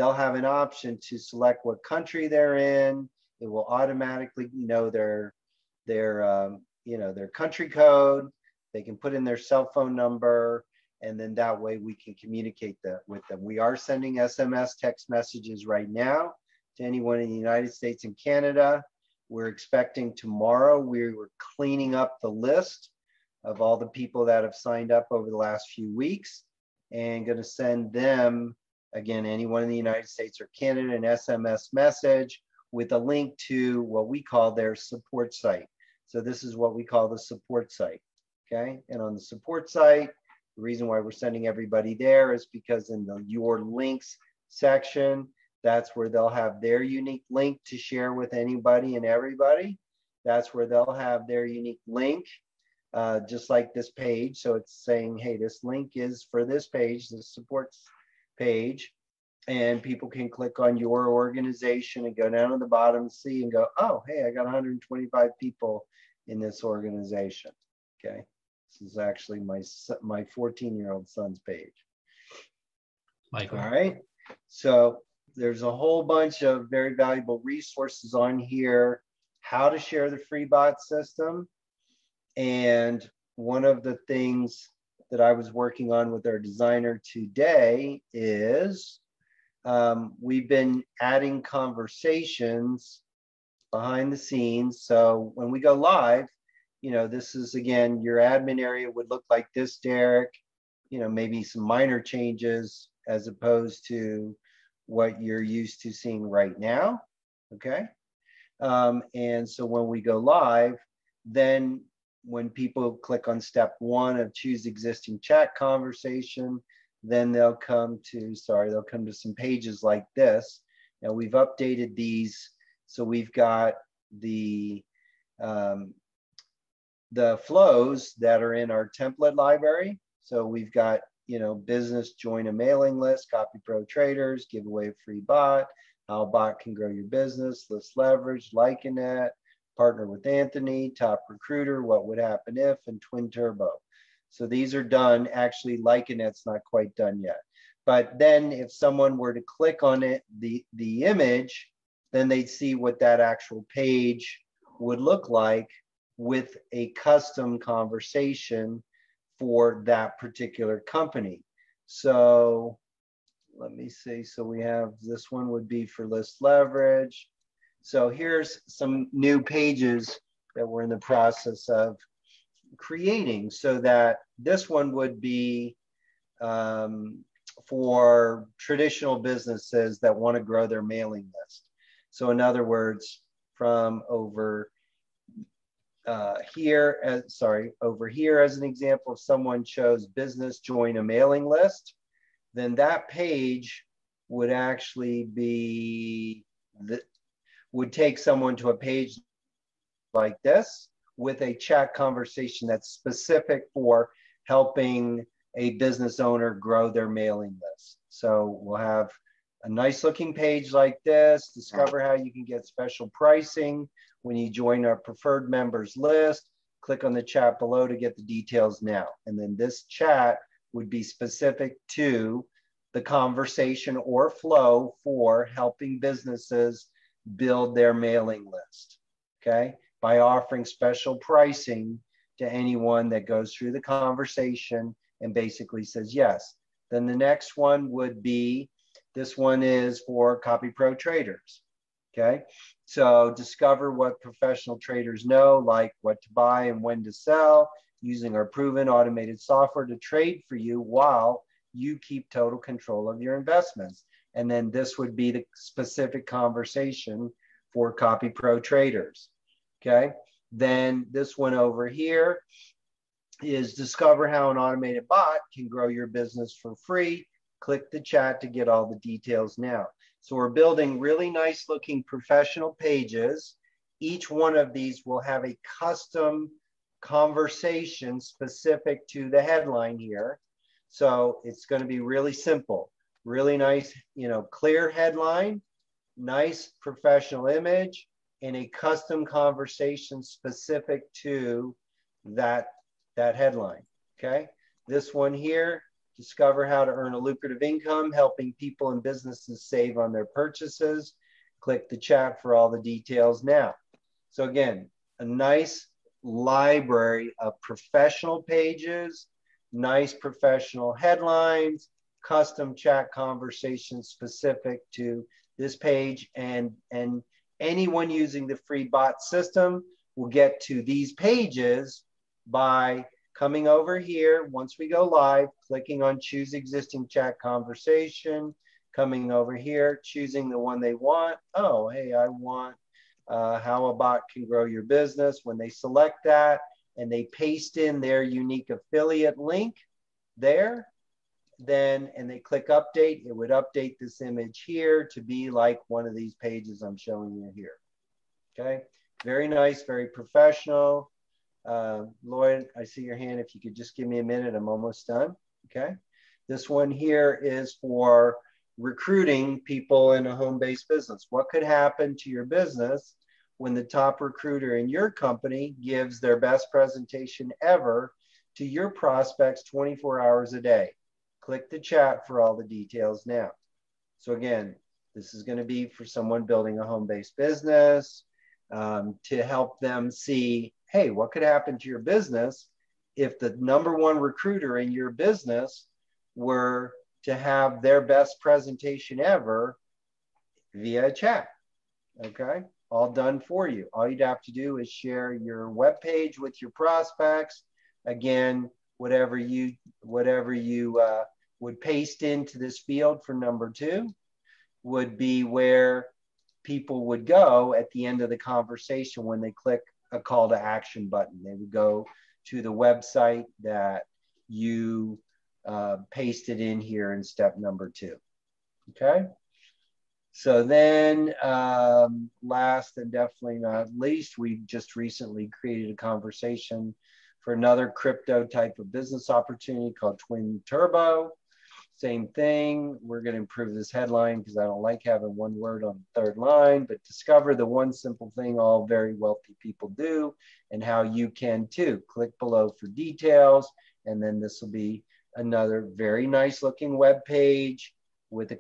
they'll have an option to select what country they're in. It will automatically know their country code. They can put in their cell phone number, and then that way we can communicate with them. We are sending SMS text messages right now to anyone in the United States and Canada. We're expecting tomorrow, we were cleaning up the list of all the people that have signed up over the last few weeks, and going to send them, again, anyone in the United States or Canada, an SMS message with a link to what we call their support site. So this is what we call the support site, okay? And on the support site, the reason why we're sending everybody there is because in the Your Links section, that's where they'll have their unique link to share with anybody and everybody. That's where they'll have their unique link, just like this page. So it's saying, hey, this link is for this page, the support page. And people can click on your organization and go down to the bottom, see and go, oh, hey, I got 125 people in this organization, okay? This is actually my 14-year-old son's page. Michael. All right, so there's a whole bunch of very valuable resources on here, how to share the free bot system. And one of the things that I was working on with our designer today is we've been adding conversations behind the scenes. So when we go live, you know, this is, again, your admin area would look like this, Derek, you know, maybe some minor changes as opposed to what you're used to seeing right now, okay? And so when we go live, then when people click on step 1 of choose existing chat conversation, then they'll come to some pages like this. Now we've updated these. So we've got the flows that are in our template library. So we've got, you know, business, join a mailing list, copy pro traders, give away a free bot, how a bot can grow your business, list leverage, liking it, partner with Anthony, top recruiter, what would happen if, and twin turbo. So these are done. Actually, liking it's not quite done yet. But then if someone were to click on it, the image, then they'd see what that actual page would look like with a custom conversation for that particular company. So let me see. So we have, this one would be for list leverage. So here's some new pages that we're in the process of creating, so that this one would be for traditional businesses that want to grow their mailing list. So in other words, from over here as an example, if someone chose business join a mailing list, then that page would actually be, would take someone to a page like this with a chat conversation that's specific for helping a business owner grow their mailing list. So we'll have a nice looking page like this, discover how you can get special pricing when you join our preferred members list, click on the chat below to get the details now. And then this chat would be specific to the conversation or flow for helping businesses build their mailing list, okay? By offering special pricing to anyone that goes through the conversation and basically says yes. Then the next one would be, this one is for copy pro traders, okay? So discover what professional traders know, like what to buy and when to sell, using our proven automated software to trade for you while you keep total control of your investments. And then this would be the specific conversation for copy pro traders, okay? Then this one over here is discover how an automated bot can grow your business for free. Click the chat to get all the details now. So we're building really nice looking professional pages. Each one of these will have a custom conversation specific to the headline here. So it's going to be really simple, really nice, you know, clear headline, nice professional image, and a custom conversation specific to that headline, okay? This one here, discover how to earn a lucrative income, helping people and businesses save on their purchases. Click the chat for all the details now. So again, a nice library of professional pages, nice professional headlines, custom chat conversations specific to this page, and anyone using the free bot system will get to these pages by coming over here. Once we go live, clicking on choose existing chat conversation, coming over here, choosing the one they want. Oh, hey, I want how a bot can grow your business. When they select that and they paste in their unique affiliate link there, then, and they click update, it would update this image here to be like one of these pages I'm showing you here. Okay, very nice, very professional. Lloyd, I see your hand. If you could just give me a minute, I'm almost done. Okay, this one here is for recruiting people in a home-based business. What could happen to your business when the top recruiter in your company gives their best presentation ever to your prospects 24 hours a day? Click the chat for all the details now. So again, this is going to be for someone building a home-based business, to help them see, hey, what could happen to your business if the #1 recruiter in your business were to have their best presentation ever via chat. Okay, all done for you. All you'd have to do is share your web page with your prospects. Again, whatever you would paste into this field for #2 would be where people would go at the end of the conversation when they click a call to action button. They would go to the website that you pasted in here in step #2. Okay. So then last and definitely not least, we just recently created a conversation for another crypto type of business opportunity called Twin Turbo. Same thing. We're going to improve this headline because I don't like having one word on the third line, but discover the one simple thing all very wealthy people do and how you can too. Click below for details. And then this will be another very nice looking web page with a